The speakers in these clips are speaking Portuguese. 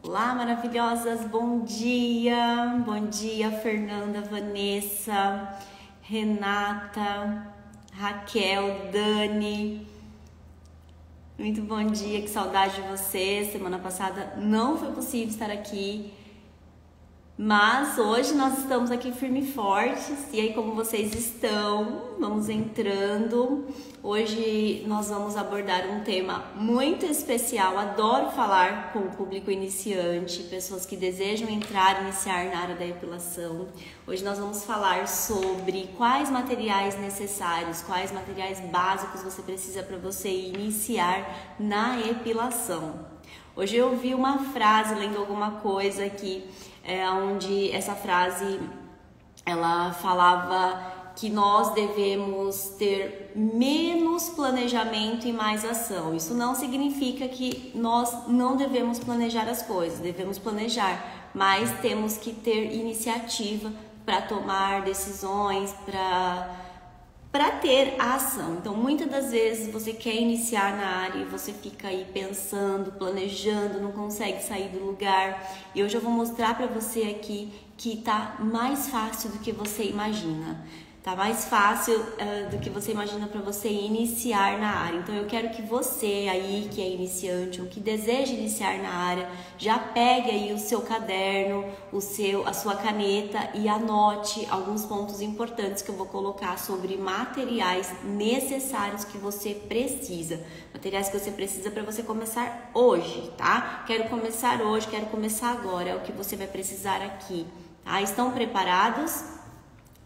Olá, maravilhosas, bom dia! Bom dia, Fernanda, Vanessa, Renata, Raquel, Dani. Muito bom dia, que saudade de vocês. Semana passada não foi possível estar aqui, mas hoje nós estamos aqui firmes e fortes. E aí, como vocês estão? Vamos entrando. Hoje nós vamos abordar um tema muito especial. Adoro falar com o público iniciante, pessoas que desejam iniciar na área da epilação. Hoje nós vamos falar sobre quais materiais necessários, quais materiais básicos você precisa para você iniciar na epilação. Hoje eu vi uma frase, lendo alguma coisa aqui, onde essa frase ela falava que nós devemos ter menos planejamento e mais ação. Isso não significa que nós não devemos planejar as coisas, devemos planejar, mas temos que ter iniciativa para tomar decisões, para ter a ação. Então, muitas das vezes você quer iniciar na área e você fica aí pensando, planejando, não consegue sair do lugar. E hoje eu vou mostrar para você aqui que tá mais fácil do que você imagina. Tá mais fácil do que você imagina para você iniciar na área. Então eu quero que você aí que é iniciante ou que deseja iniciar na área, já pegue aí o seu caderno, a sua caneta e anote alguns pontos importantes que eu vou colocar sobre materiais necessários que você precisa. Materiais que você precisa para você começar hoje, tá? Quero começar hoje, quero começar agora, é o que você vai precisar aqui, tá? Estão preparados?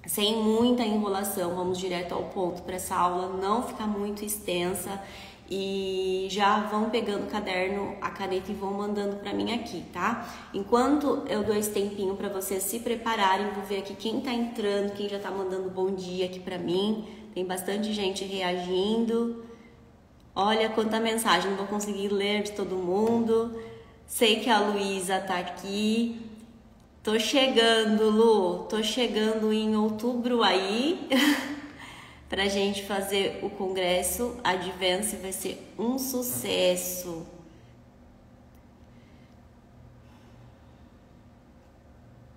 Sem muita enrolação, vamos direto ao ponto para essa aula não ficar muito extensa e já vão pegando o caderno, a caneta e vão mandando para mim aqui, tá? Enquanto eu dou esse tempinho para vocês se prepararem, vou ver aqui quem tá entrando, quem já tá mandando bom dia aqui para mim. Tem bastante gente reagindo. Olha quanta mensagem, não vou conseguir ler de todo mundo. Sei que a Luísa tá aqui. Tô chegando, Lu, tô chegando em outubro aí pra gente fazer o congresso Advance, vai ser um sucesso.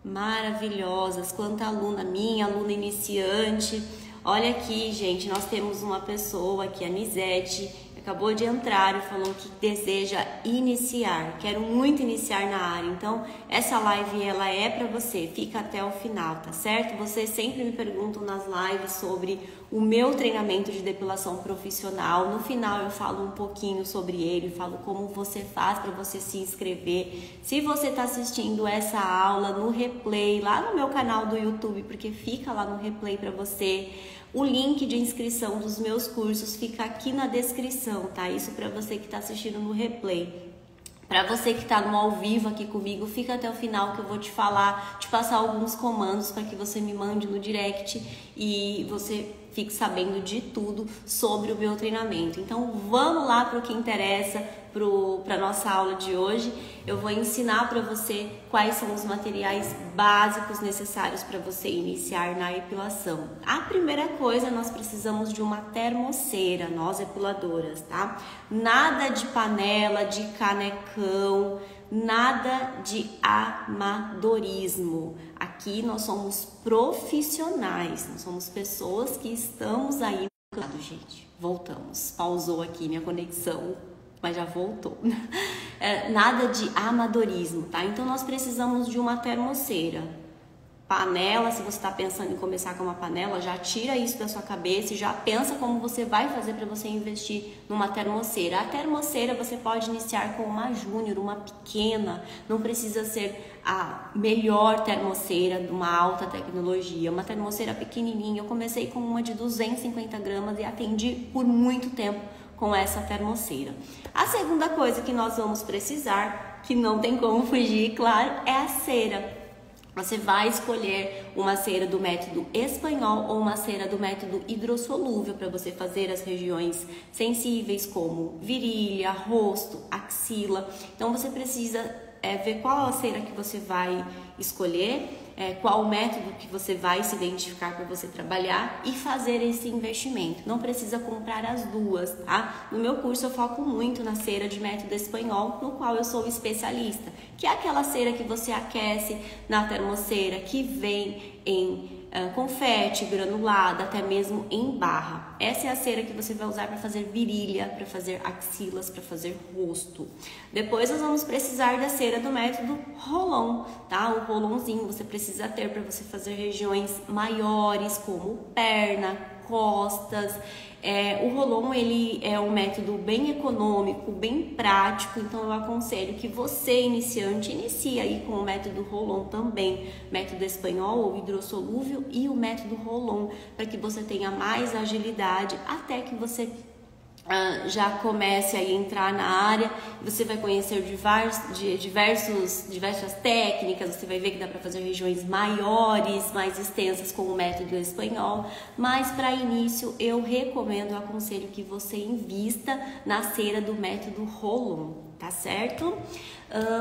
Maravilhosas, quanta aluna, minha aluna iniciante. Olha aqui, gente, nós temos uma pessoa aqui, a Nizete, acabou de entrar e falou que deseja iniciar, quero muito iniciar na área. Então, essa live ela é para você, fica até o final, tá certo? Vocês sempre me perguntam nas lives sobre o meu treinamento de depilação profissional. No final eu falo um pouquinho sobre ele, falo como você faz para você se inscrever. Se você está assistindo essa aula no replay, lá no meu canal do YouTube, porque fica lá no replay para você. O link de inscrição dos meus cursos fica aqui na descrição, tá? Isso para você que está assistindo no replay. Para você que está no ao vivo aqui comigo, fica até o final que eu vou te passar alguns comandos para que você me mande no direct e você fique sabendo de tudo sobre o meu treinamento. Então vamos lá para o que interessa, para nossa aula de hoje. Eu vou ensinar para você quais são os materiais básicos necessários para você iniciar na epilação. A primeira coisa, nós precisamos de uma termoceira, nós epiladoras, tá? Nada de panela, de canecão, nada de amadorismo. Aqui nós somos profissionais, nós somos pessoas que estamos aí. Gente, voltamos. Pausou aqui minha conexão, mas já voltou. Nada de amadorismo, tá? Então nós precisamos de uma termoceira. Panela, se você está pensando em começar com uma panela, já tira isso da sua cabeça e já pensa como você vai fazer para você investir numa termoceira. A termoceira você pode iniciar com uma júnior, uma pequena, não precisa ser a melhor termoceira de uma alta tecnologia, uma termoceira pequenininha. Eu comecei com uma de 250 gramas e atendi por muito tempo com essa termoceira. A segunda coisa que nós vamos precisar, que não tem como fugir, claro, é a cera. Você vai escolher uma cera do método espanhol ou uma cera do método hidrossolúvel para você fazer as regiões sensíveis como virilha, rosto, axila. Então você precisa ver qual a cera que você vai escolher, qual o método que você vai se identificar para você trabalhar e fazer esse investimento. Não precisa comprar as duas, tá? No meu curso eu foco muito na cera de método espanhol, no qual eu sou especialista, que é aquela cera que você aquece na termoceira, que vem em confete, granulada, até mesmo em barra. Essa é a cera que você vai usar para fazer virilha, para fazer axilas, para fazer rosto. Depois nós vamos precisar da cera do método Rolon, tá? O rolonzinho você precisa ter para você fazer regiões maiores, como perna, costas. O Rolon, ele é um método bem econômico, bem prático, então eu aconselho que você, iniciante, inicie aí com o método Rolon também, método espanhol ou hidrossolúvel e o método Rolon, para que você tenha mais agilidade até que você já comece a entrar na área. Você vai conhecer diversas técnicas, você vai ver que dá para fazer regiões maiores, mais extensas com o método espanhol, mas para início eu recomendo, eu aconselho que você invista na cera do método Rolon, tá certo?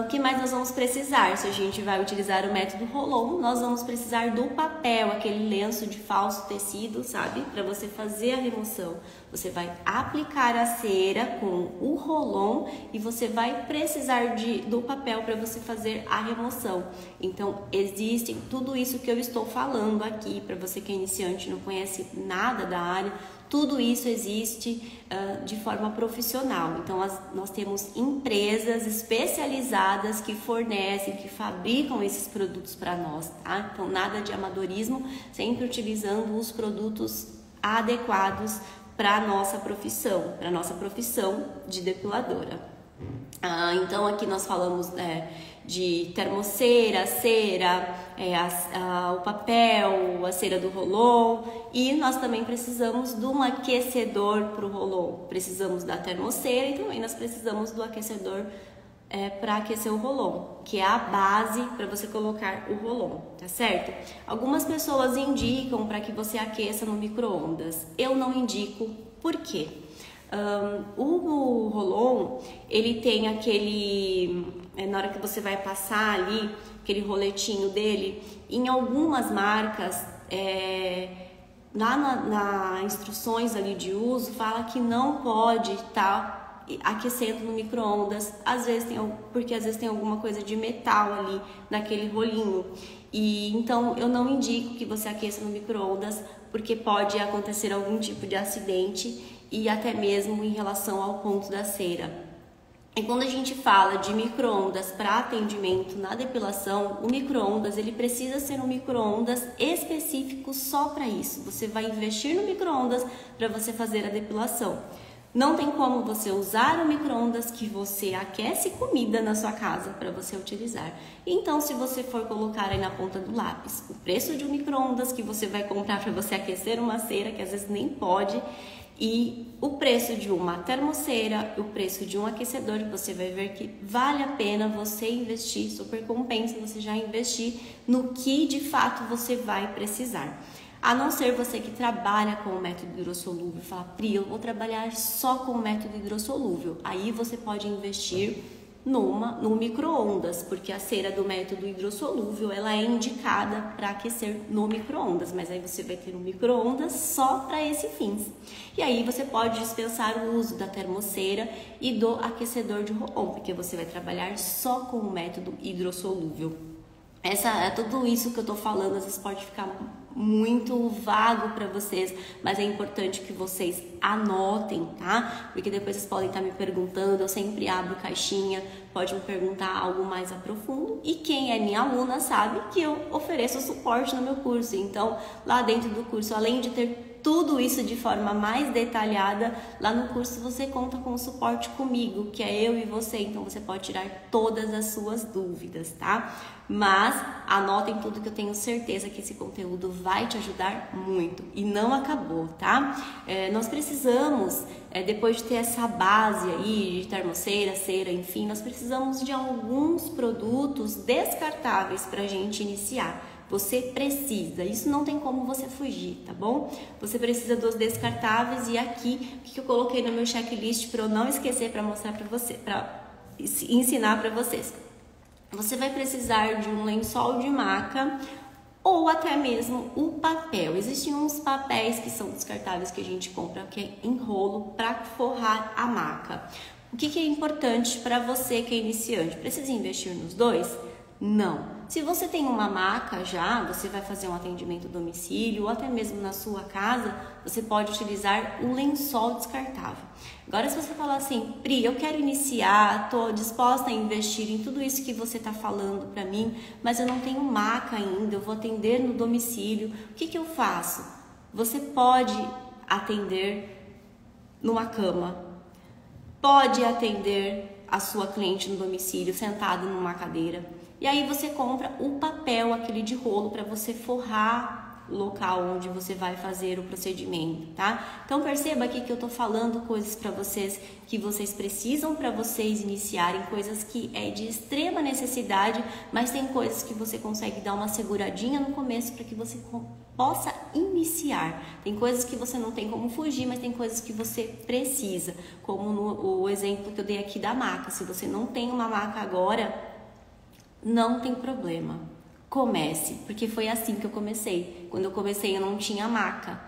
O que mais nós vamos precisar? Se a gente vai utilizar o método Rolon, nós vamos precisar do papel, aquele lenço de falso tecido, sabe? Para você fazer a remoção. Você vai aplicar a cera com o Rolon e você vai precisar do papel para você fazer a remoção. Então, existem tudo isso que eu estou falando aqui, para você que é iniciante e não conhece nada da área, tudo isso existe de forma profissional. Então, nós temos empresas especializadas que fornecem, que fabricam esses produtos para nós, tá? Então, nada de amadorismo, sempre utilizando os produtos adequados para a nossa profissão de depiladora. Então, aqui nós falamos de termocera, cera, o papel, a cera do Rolon, e nós também precisamos de um aquecedor para o Rolon. Precisamos da termocera e também nós precisamos do aquecedor para aquecer o Rolon, que é a base para você colocar o Rolon, tá certo? Algumas pessoas indicam para que você aqueça no micro-ondas. Eu não indico, por quê? O Rolon, ele tem aquele, na hora que você vai passar ali, aquele roletinho dele, em algumas marcas, lá nas instruções ali de uso, fala que não pode estar aquecendo no micro-ondas, porque às vezes tem alguma coisa de metal ali naquele rolinho. E então eu não indico que você aqueça no micro-ondas, porque pode acontecer algum tipo de acidente e até mesmo em relação ao ponto da cera. E quando a gente fala de micro-ondas para atendimento na depilação, o micro-ondas ele precisa ser um micro-ondas específico só para isso. Você vai investir no micro-ondas para você fazer a depilação. Não tem como você usar o micro-ondas que você aquece comida na sua casa para você utilizar. Então, se você for colocar aí na ponta do lápis o preço de um micro-ondas que você vai comprar para você aquecer uma cera, que às vezes nem pode, e o preço de uma termocera, o preço de um aquecedor, você vai ver que vale a pena você investir, super compensa você já investir no que de fato você vai precisar. A não ser você que trabalha com o método hidrossolúvel e fala, Pri, eu vou trabalhar só com o método hidrossolúvel. Aí você pode investir no micro-ondas, porque a cera do método hidrossolúvel ela é indicada para aquecer no micro-ondas, mas aí você vai ter um micro-ondas só para esse fim. E aí você pode dispensar o uso da termocera e do aquecedor de Rolon, porque você vai trabalhar só com o método hidrossolúvel. Tudo isso que eu tô falando, às vezes pode ficar muito vago para vocês, mas é importante que vocês anotem, tá? Porque depois vocês podem estar me perguntando, eu sempre abro caixinha, pode me perguntar algo mais a profundo, e quem é minha aluna sabe que eu ofereço suporte no meu curso. Então, lá dentro do curso, além de ter tudo isso de forma mais detalhada, lá no curso você conta com o suporte comigo, que é eu e você, então você pode tirar todas as suas dúvidas, tá? Mas anotem tudo que eu tenho certeza que esse conteúdo vai te ajudar muito. E não acabou, tá? Nós precisamos, depois de ter essa base aí de termocera, cera, enfim, nós precisamos de alguns produtos descartáveis pra gente iniciar. Você precisa, isso não tem como você fugir, tá bom? Você precisa dos descartáveis, e aqui o que eu coloquei no meu checklist para eu não esquecer, para mostrar para você, para ensinar para vocês. você vai precisar de um lençol de maca ou até mesmo o papel. Existem uns papéis que são descartáveis que a gente compra, que é em rolo, para forrar a maca. O que é importante para você que é iniciante? Precisa investir nos dois? Não. Se você tem uma maca já, você vai fazer um atendimento a domicílio ou até mesmo na sua casa, você pode utilizar o lençol descartável. Agora, se você falar assim, Pri, eu quero iniciar, estou disposta a investir em tudo isso que você está falando para mim, mas eu não tenho maca ainda, eu vou atender no domicílio, o que eu faço? Você pode atender numa cama, pode atender a sua cliente no domicílio, sentado numa cadeira. E aí você compra o papel, aquele de rolo, para você forrar o local onde você vai fazer o procedimento, tá? Então perceba aqui que eu tô falando coisas para vocês que vocês precisam para vocês iniciarem, coisas que é de extrema necessidade, mas tem coisas que você consegue dar uma seguradinha no começo para que você possa iniciar. Tem coisas que você não tem como fugir, mas tem coisas que você precisa, como o exemplo que eu dei aqui da maca. Se você não tem uma maca agora, não tem problema, comece, porque foi assim que eu comecei. Quando eu comecei eu não tinha maca,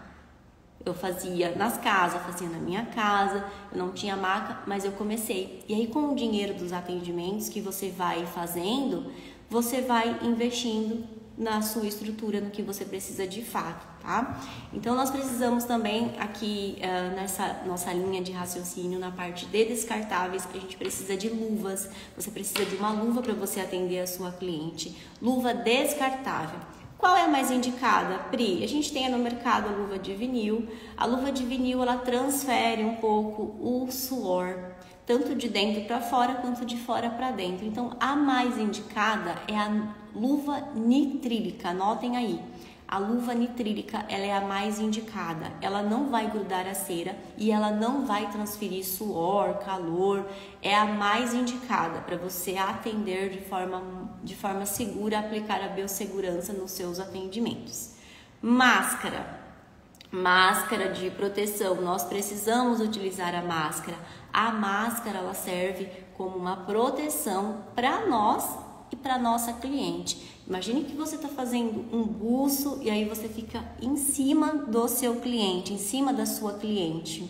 eu fazia nas casas, fazia na minha casa, eu não tinha maca, mas eu comecei. E aí com o dinheiro dos atendimentos que você vai fazendo, você vai investindo na sua estrutura, no que você precisa de fato, tá? Então nós precisamos também aqui nessa nossa linha de raciocínio, na parte de descartáveis, a gente precisa de luvas. Você precisa de uma luva para você atender a sua cliente, luva descartável. Qual é a mais indicada, Pri? A gente tem no mercado a luva de vinil. A luva de vinil, ela transfere um pouco o suor, tanto de dentro para fora quanto de fora para dentro. Então, a mais indicada é a luva nitrílica. Anotem aí. A luva nitrílica, ela é a mais indicada. Ela não vai grudar a cera e ela não vai transferir suor, calor. É a mais indicada para você atender de forma segura, aplicar a biossegurança nos seus atendimentos. Máscara de proteção, nós precisamos utilizar a máscara. A máscara, ela serve como uma proteção para nós e para nossa cliente. Imagine que você está fazendo um buço e aí você fica em cima do seu cliente, em cima da sua cliente.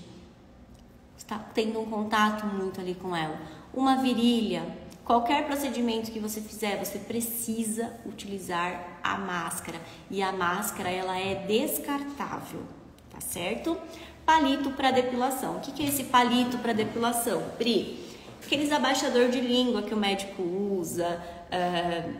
Está tendo um contato muito ali com ela. Uma virilha, qualquer procedimento que você fizer, você precisa utilizar a máscara. E a máscara, ela é descartável, tá certo? Palito para depilação. O que é esse palito para depilação, Pri? Aqueles abaixador de língua que o médico usa,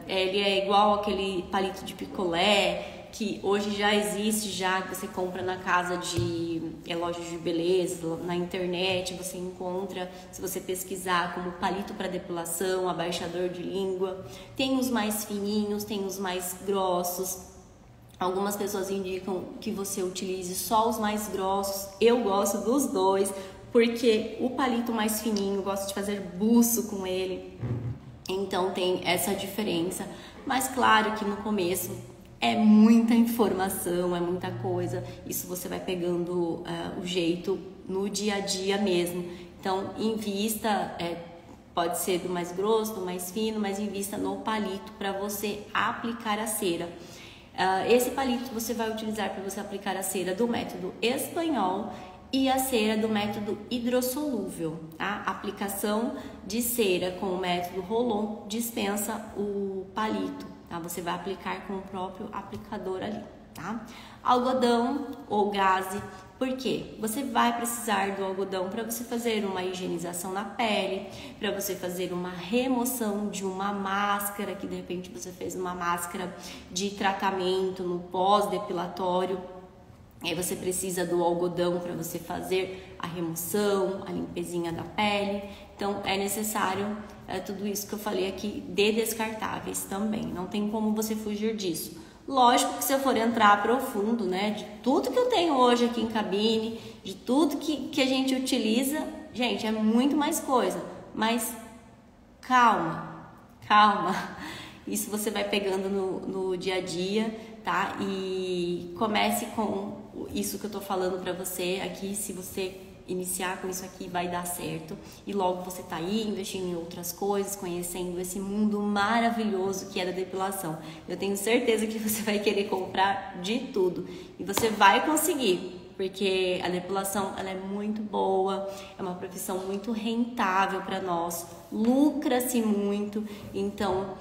ele é igual aquele palito de picolé, que hoje já existe, já que você compra na casa de lojas de beleza, na internet você encontra, se você pesquisar como palito para depilação, abaixador de língua. Tem os mais fininhos, tem os mais grossos. Algumas pessoas indicam que você utilize só os mais grossos. Eu gosto dos dois, porque o palito mais fininho, eu gosto de fazer buço com ele. Então tem essa diferença. Mas claro que no começo é muita informação, é muita coisa. Isso você vai pegando o jeito no dia a dia mesmo. Então invista, pode ser do mais grosso, do mais fino, mas invista no palito para você aplicar a cera. Esse palito você vai utilizar para você aplicar a cera do método espanhol e a cera do método hidrossolúvel. A aplicação de cera com o método Rolon dispensa o palito, tá? Você vai aplicar com o próprio aplicador ali, tá? Algodão ou gaze, por quê? Você vai precisar do algodão para você fazer uma higienização na pele, para você fazer uma remoção de uma máscara, que de repente você fez uma máscara de tratamento no pós-depilatório. Aí você precisa do algodão para você fazer a remoção, a limpezinha da pele. Então é necessário tudo isso que eu falei aqui de descartáveis também. Não tem como você fugir disso. Lógico que se eu for entrar profundo, né, de tudo que eu tenho hoje aqui em cabine, de tudo que a gente utiliza, gente, é muito mais coisa. Mas calma. Isso você vai pegando no dia a dia, tá? E comece com isso que eu tô falando pra você aqui. Se você iniciar com isso aqui vai dar certo. E logo você tá aí investindo em outras coisas, conhecendo esse mundo maravilhoso que é da depilação. Eu tenho certeza que você vai querer comprar de tudo. E você vai conseguir, porque a depilação ela é muito boa, é uma profissão muito rentável para nós, lucra-se muito. Então,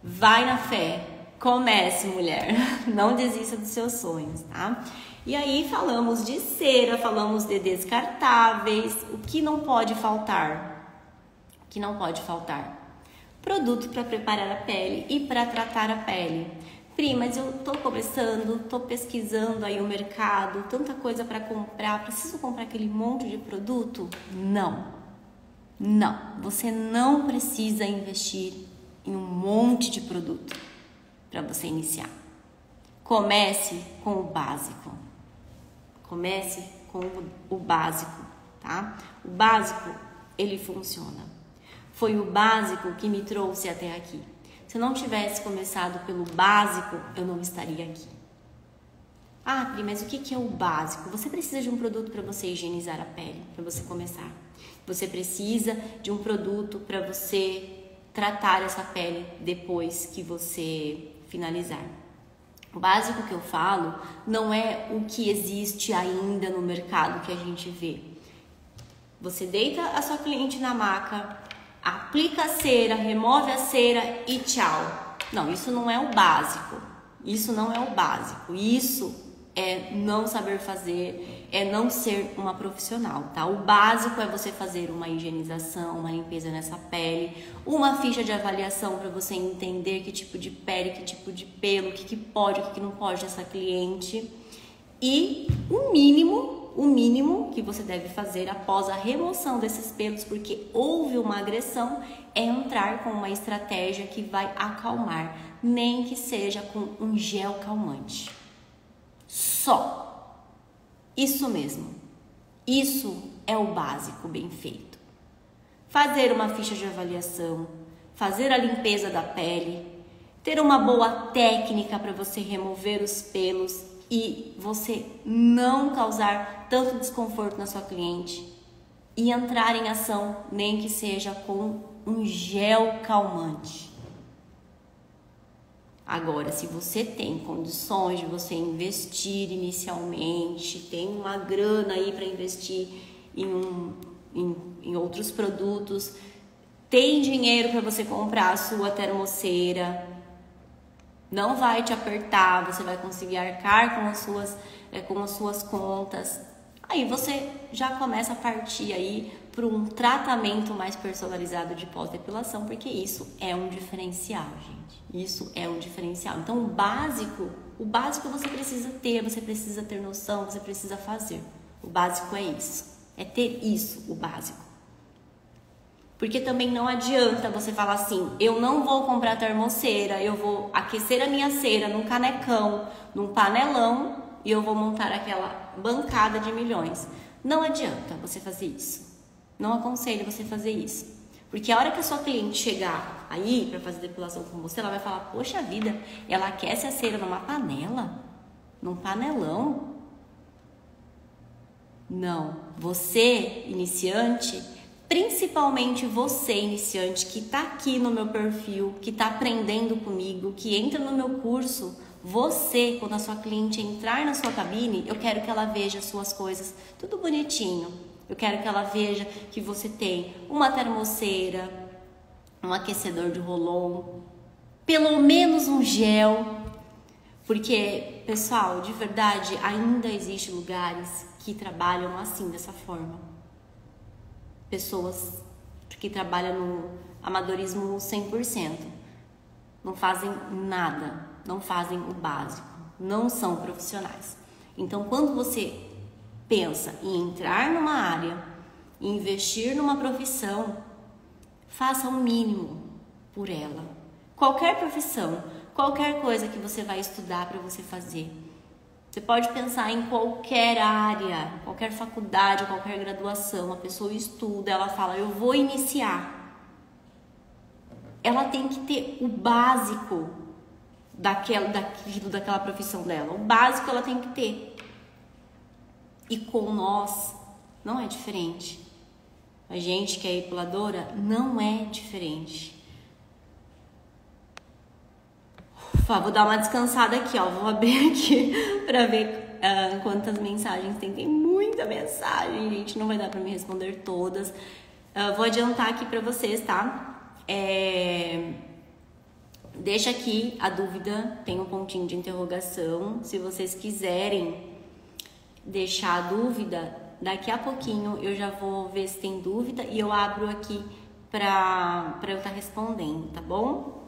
vai na fé. Comece, mulher, não desista dos seus sonhos, tá? E aí falamos de cera, falamos de descartáveis, o que não pode faltar? O que não pode faltar? Produto para preparar a pele e para tratar a pele. Pri, mas eu tô começando, tô pesquisando aí o mercado, tanta coisa para comprar, preciso comprar aquele monte de produto? Não, você não precisa investir em um monte de produto para você iniciar. Comece com o básico. Comece com o básico, tá? O básico, ele funciona. Foi o básico que me trouxe até aqui. Se eu não tivesse começado pelo básico, eu não estaria aqui. Ah, Pri, mas o que é o básico? Você precisa de um produto para você higienizar a pele, para você começar. Você precisa de um produto para você tratar essa pele depois que você finalizar. O básico que eu falo não é o que existe ainda no mercado que a gente vê. Você deita a sua cliente na maca, aplica a cera, remove a cera e tchau. Não, isso não é o básico. Isso não é o básico. Isso é não saber fazer, é não ser uma profissional, tá? O básico é você fazer uma higienização, uma limpeza nessa pele, uma ficha de avaliação para você entender que tipo de pele, que tipo de pelo, o que pode, o que não pode nessa cliente. E o mínimo que você deve fazer após a remoção desses pelos, porque houve uma agressão, é entrar com uma estratégia que vai acalmar, nem que seja com um gel calmante. Só. Isso mesmo. Isso é o básico bem feito. Fazer uma ficha de avaliação, fazer a limpeza da pele, ter uma boa técnica para você remover os pelos e você não causar tanto desconforto na sua cliente e entrar em ação, nem que seja com um gel calmante. Agora, se você tem condições de você investir inicialmente, tem uma grana aí para investir em outros produtos, tem dinheiro para você comprar a sua termoceira, não vai te apertar, você vai conseguir arcar com as suas contas. Aí você já começa a partir aí para um tratamento mais personalizado de pós-depilação, porque isso é um diferencial, gente. Isso é um diferencial. Então, o básico você precisa ter noção, você precisa fazer. O básico é isso, é ter isso, o básico. Porque também não adianta você falar assim, eu não vou comprar termoceira, eu vou aquecer a minha cera num canecão, num panelão e eu vou montar aquela bancada de milhões. Não adianta você fazer isso. Não aconselho você fazer isso. Porque a hora que a sua cliente chegar aí para fazer depilação com você, ela vai falar, poxa vida, ela aquece a cera numa panela? Num panelão? Não. Você, iniciante, principalmente você, iniciante, que está aqui no meu perfil, que está aprendendo comigo, que entra no meu curso, você, quando a sua cliente entrar na sua cabine, eu quero que ela veja as suas coisas tudo bonitinho. Eu quero que ela veja que você tem uma termoceira, um aquecedor de Rolon, pelo menos um gel. Porque, pessoal, de verdade, ainda existem lugares que trabalham assim, dessa forma. Pessoas que trabalham no amadorismo 100%. Não fazem nada, não fazem o básico, não são profissionais. Então, quando você pensa em entrar numa área, investir numa profissão, faça o mínimo por ela. Qualquer profissão, qualquer coisa que você vai estudar para você fazer. Você pode pensar em qualquer área, qualquer faculdade, qualquer graduação. A pessoa estuda, ela fala, eu vou iniciar. Ela tem que ter o básico daquela profissão dela. O básico ela tem que ter. E com nós, não é diferente. A gente que é epiladora não é diferente. Ufa, vou dar uma descansada aqui, ó. Vou abrir aqui pra ver quantas mensagens tem. Tem muita mensagem, gente. Não vai dar pra me responder todas. Vou adiantar aqui pra vocês, tá? Deixa aqui a dúvida, tem um pontinho de interrogação. Se vocês quiserem deixar a dúvida, daqui a pouquinho eu já vou ver se tem dúvida e eu abro aqui pra eu estar respondendo, tá bom?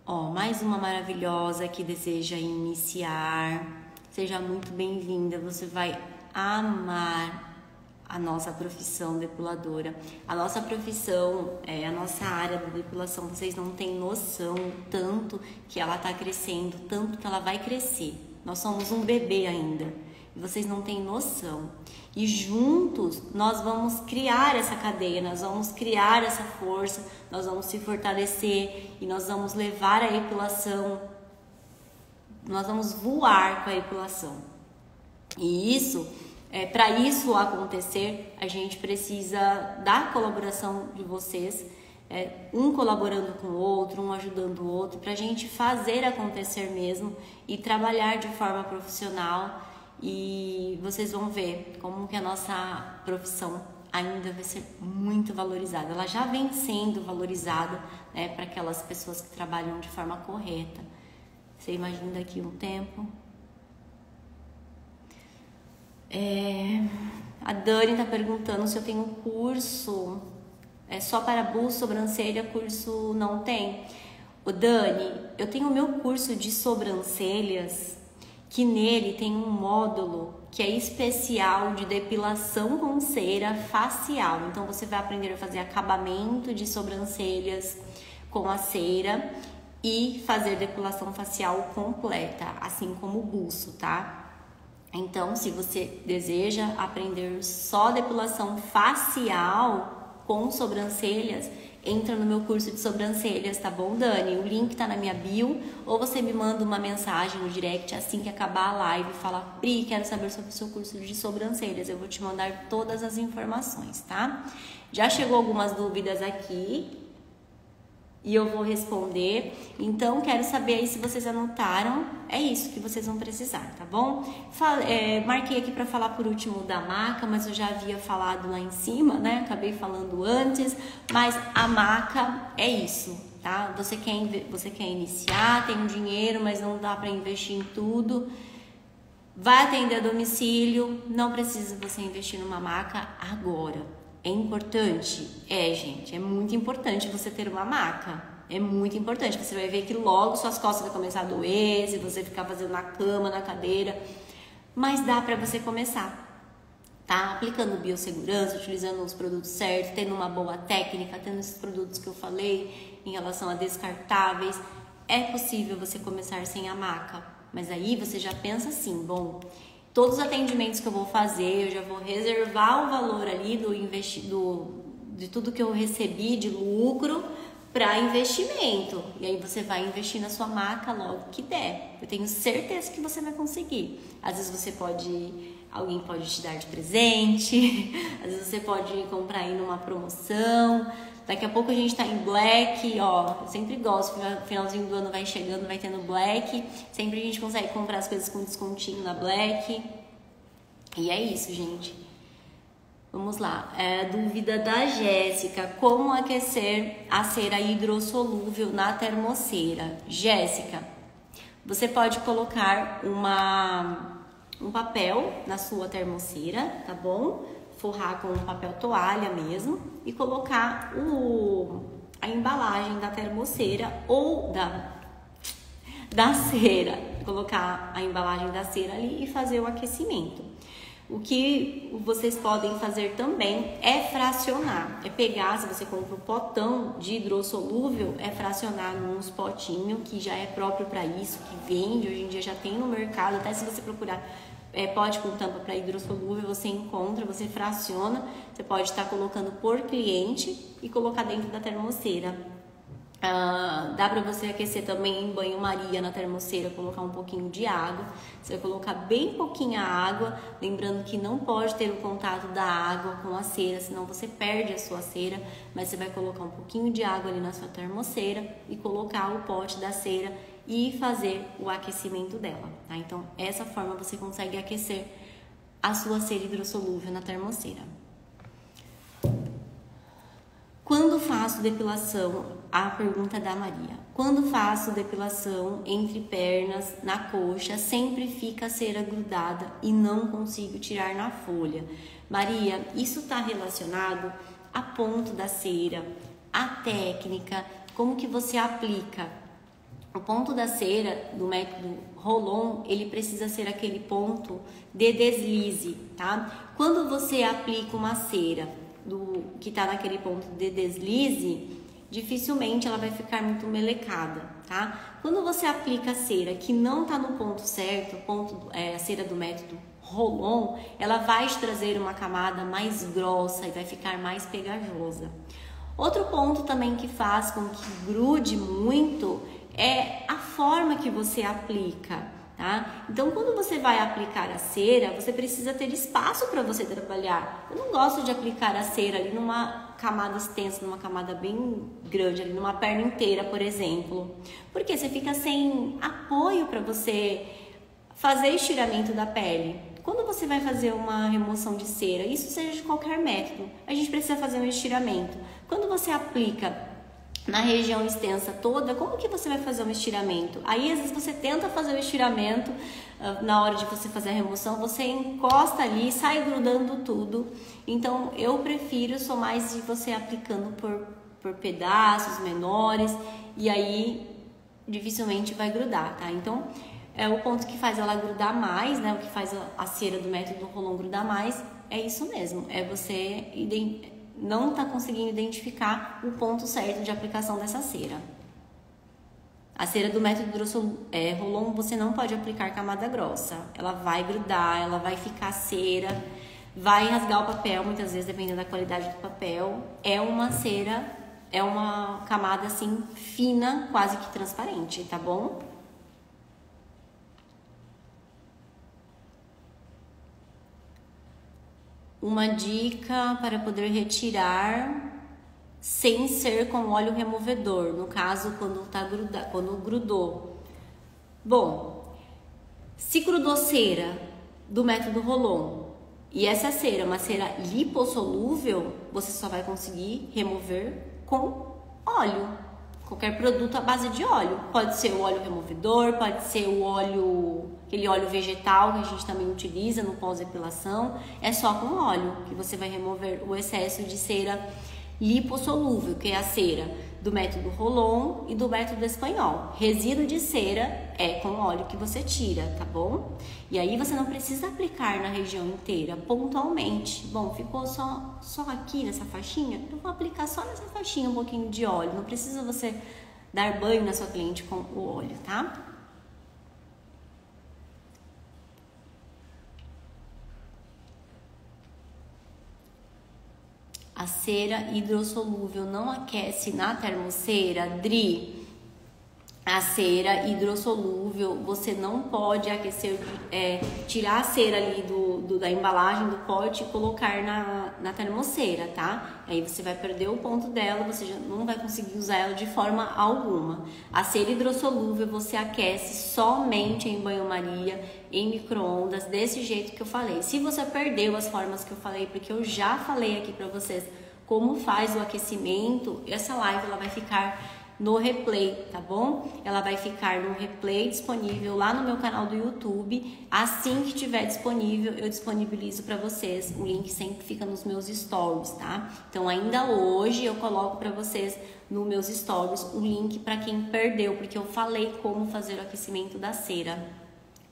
Ó, mais uma maravilhosa que deseja iniciar. Seja muito bem-vinda, você vai amar a nossa profissão depiladora. A nossa profissão, a nossa área da depilação, vocês não têm noção tanto que ela tá crescendo, tanto que ela vai crescer. Nós somos um bebê ainda e vocês não têm noção. E juntos nós vamos criar essa cadeia, nós vamos criar essa força, nós vamos se fortalecer e nós vamos levar a epilação, nós vamos voar com a epilação. E isso, para isso acontecer, a gente precisa da colaboração de vocês, um colaborando com o outro, um ajudando o outro, para a gente fazer acontecer mesmo e trabalhar de forma profissional. E vocês vão ver como que a nossa profissão ainda vai ser muito valorizada. Ela já vem sendo valorizada, né, para aquelas pessoas que trabalham de forma correta. Você imagina daqui um tempo. A Dani tá perguntando se eu tenho curso só para buço, sobrancelha, curso não tem. O Dani, eu tenho o meu curso de sobrancelhas, que nele tem um módulo que é especial de depilação com cera facial. Então você vai aprender a fazer acabamento de sobrancelhas com a cera e fazer depilação facial completa, assim como o buço, tá? Então, se você deseja aprender só depilação facial com sobrancelhas, entra no meu curso de sobrancelhas, tá bom, Dani? O link tá na minha bio, ou você me manda uma mensagem no direct assim que acabar a live e fala: Pri, quero saber sobre o seu curso de sobrancelhas. Eu vou te mandar todas as informações, tá? Já chegou algumas dúvidas aqui e eu vou responder. Então, quero saber aí se vocês anotaram. É isso que vocês vão precisar, tá bom? Marquei aqui para falar por último da maca, mas eu já havia falado lá em cima, né? Acabei falando antes, mas a maca é isso, tá? Você quer iniciar, tem um dinheiro, mas não dá para investir em tudo. Vai atender a domicílio, não precisa você investir numa maca agora. É importante? Gente, é muito importante você ter uma maca. É muito importante. Você vai ver que logo suas costas vão começar a doer, se você ficar fazendo na cama, na cadeira. Mas dá pra você começar, tá? Aplicando biossegurança, utilizando os produtos certos, tendo uma boa técnica, tendo esses produtos que eu falei em relação a descartáveis. É possível você começar sem a maca. Mas aí você já pensa assim, bom, todos os atendimentos que eu vou fazer, eu já vou reservar o valor ali de tudo que eu recebi de lucro para investimento. E aí você vai investir na sua maca logo que der. Eu tenho certeza que você vai conseguir. Às vezes alguém pode te dar de presente, às vezes você pode comprar aí numa promoção. Daqui a pouco a gente tá em Black, ó, eu sempre gosto, finalzinho do ano vai chegando, vai tendo Black, sempre a gente consegue comprar as coisas com descontinho na Black. E é isso, gente. Vamos lá, dúvida da Jéssica: como aquecer a cera hidrossolúvel na termocera? Jéssica, você pode colocar um papel na sua termocera, tá bom? Forrar com um papel toalha mesmo e colocar a embalagem da termocera ou da cera. Colocar a embalagem da cera ali e fazer o aquecimento. O que vocês podem fazer também é fracionar. É pegar, se você compra um potão de hidrossolúvel, é fracionar nos potinhos que já é próprio para isso, que vende, hoje em dia já tem no mercado, até se você procurar pote com tampa para hidrossolúvel, você encontra, você fraciona, você pode estar colocando por cliente e colocar dentro da termocera. Dá pra você aquecer também em banho-maria na termoceira, colocar um pouquinho de água. Você vai colocar bem pouquinha água, lembrando que não pode ter o contato da água com a cera, senão você perde a sua cera. Mas você vai colocar um pouquinho de água ali na sua termoceira e colocar o pote da cera e fazer o aquecimento dela, tá? Então, essa forma você consegue aquecer a sua cera hidrossolúvel na termoceira. Quando faço depilação, a pergunta da Maria. Quando faço depilação entre pernas, na coxa, sempre fica a cera grudada e não consigo tirar na folha. Maria, isso está relacionado a ponto da cera, a técnica, como que você aplica. O ponto da cera do método Rolon, ele precisa ser aquele ponto de deslize, tá? Quando você aplica uma cera que está naquele ponto de deslize, dificilmente ela vai ficar muito melecada, tá? Quando você aplica a cera que não está no ponto certo, a cera do método Rolon, ela vai te trazer uma camada mais grossa e vai ficar mais pegajosa. Outro ponto também que faz com que grude muito é a forma que você aplica, tá? Então, quando você vai aplicar a cera, você precisa ter espaço para você trabalhar. Eu não gosto de aplicar a cera ali numa camada extensa, numa camada bem grande, ali numa perna inteira, por exemplo. Porque você fica sem apoio para você fazer estiramento da pele. Quando você vai fazer uma remoção de cera, isso seja de qualquer método, a gente precisa fazer um estiramento. Quando você aplica na região extensa toda, como que você vai fazer um estiramento? Aí, às vezes, você tenta fazer o estiramento, na hora de você fazer a remoção, você encosta ali, sai grudando tudo. Então, eu prefiro, sou mais de você aplicando por pedaços menores, e aí, dificilmente vai grudar, tá? Então, o ponto que faz ela grudar mais, né? O que faz a cera do método Rolon grudar mais, é isso mesmo, é você não está conseguindo identificar o ponto certo de aplicação dessa cera. A cera do método Rolon você não pode aplicar camada grossa. Ela vai grudar, ela vai ficar cera, vai rasgar o papel, muitas vezes, dependendo da qualidade do papel. É uma cera, é uma camada assim fina, quase que transparente, tá bom? Uma dica para poder retirar sem ser com óleo removedor, no caso quando grudou. Bom, se grudou cera do método Rolon e essa cera é uma cera lipossolúvel, você só vai conseguir remover com óleo. Qualquer produto à base de óleo. Pode ser o óleo removedor, pode ser o óleo, aquele óleo vegetal que a gente também utiliza no pós-depilação. É só com óleo que você vai remover o excesso de cera lipossolúvel, que é a cera do método Rolon e do método espanhol. Resíduo de cera é com óleo que você tira, tá bom? E aí você não precisa aplicar na região inteira, pontualmente. Bom, ficou só aqui nessa faixinha? Eu vou aplicar só nessa faixinha um pouquinho de óleo. Não precisa você dar banho na sua cliente com o óleo, tá? A cera hidrossolúvel não aquece na termoceira, Dri. A cera hidrossolúvel, você não pode aquecer, tirar a cera ali da embalagem do pote e colocar na termoceira, tá? Aí você vai perder o ponto dela, você já não vai conseguir usar ela de forma alguma. A cera hidrossolúvel você aquece somente em banho-maria, em micro-ondas, desse jeito que eu falei. Se você perdeu as formas que eu falei, porque eu já falei aqui pra vocês como faz o aquecimento, essa live ela vai ficar no replay, tá bom? Ela vai ficar no replay disponível lá no meu canal do YouTube. Assim que tiver disponível, eu disponibilizo para vocês. O link sempre fica nos meus stories, tá? Então, ainda hoje eu coloco para vocês nos meus stories o link para quem perdeu, porque eu falei como fazer o aquecimento da cera.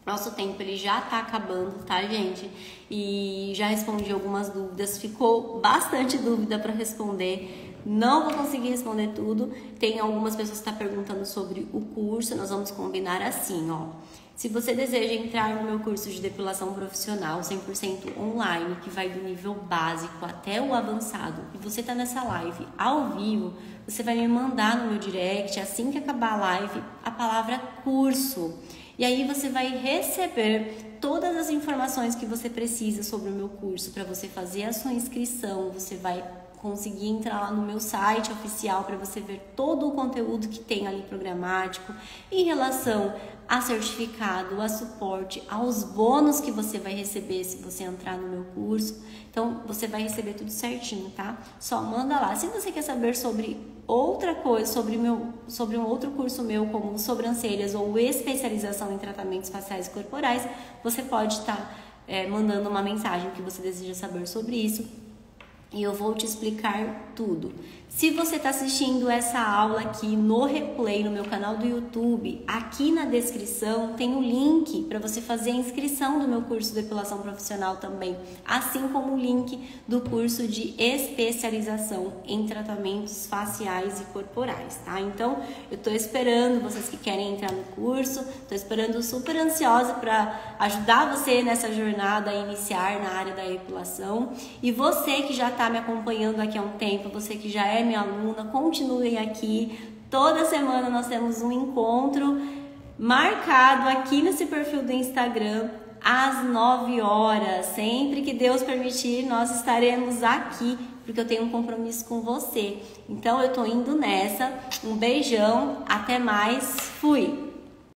Nosso tempo ele já tá acabando, tá, gente? E já respondi algumas dúvidas, ficou bastante dúvida para responder. Não vou conseguir responder tudo. Tem algumas pessoas que estão perguntando sobre o curso. Nós vamos combinar assim, ó. Se você deseja entrar no meu curso de depilação profissional 100% online, que vai do nível básico até o avançado, e você tá nessa live ao vivo, você vai me mandar no meu direct, assim que acabar a live, a palavra curso. E aí você vai receber todas as informações que você precisa sobre o meu curso para você fazer a sua inscrição. Você vai conseguir entrar lá no meu site oficial para você ver todo o conteúdo que tem ali programático em relação a certificado, a suporte, aos bônus que você vai receber se você entrar no meu curso. Então, você vai receber tudo certinho, tá? Só manda lá. Se você quer saber sobre outra coisa, sobre um outro curso meu, como sobrancelhas ou especialização em tratamentos faciais e corporais, você pode estar mandando uma mensagem que você deseja saber sobre isso. E eu vou te explicar tudo. Se você está assistindo essa aula aqui no replay no meu canal do YouTube, aqui na descrição tem um link para você fazer a inscrição do meu curso de depilação profissional também, assim como o link do curso de especialização em tratamentos faciais e corporais, tá? Então, eu estou esperando vocês que querem entrar no curso, estou esperando super ansiosa para ajudar você nessa jornada a iniciar na área da depilação. E você que já está me acompanhando aqui há um tempo, você que já é minha aluna, continue aqui. Toda semana nós temos um encontro marcado aqui nesse perfil do Instagram às 9 horas. Sempre que Deus permitir, nós estaremos aqui, porque eu tenho um compromisso com você. Então eu tô indo nessa. Um beijão, até mais, fui!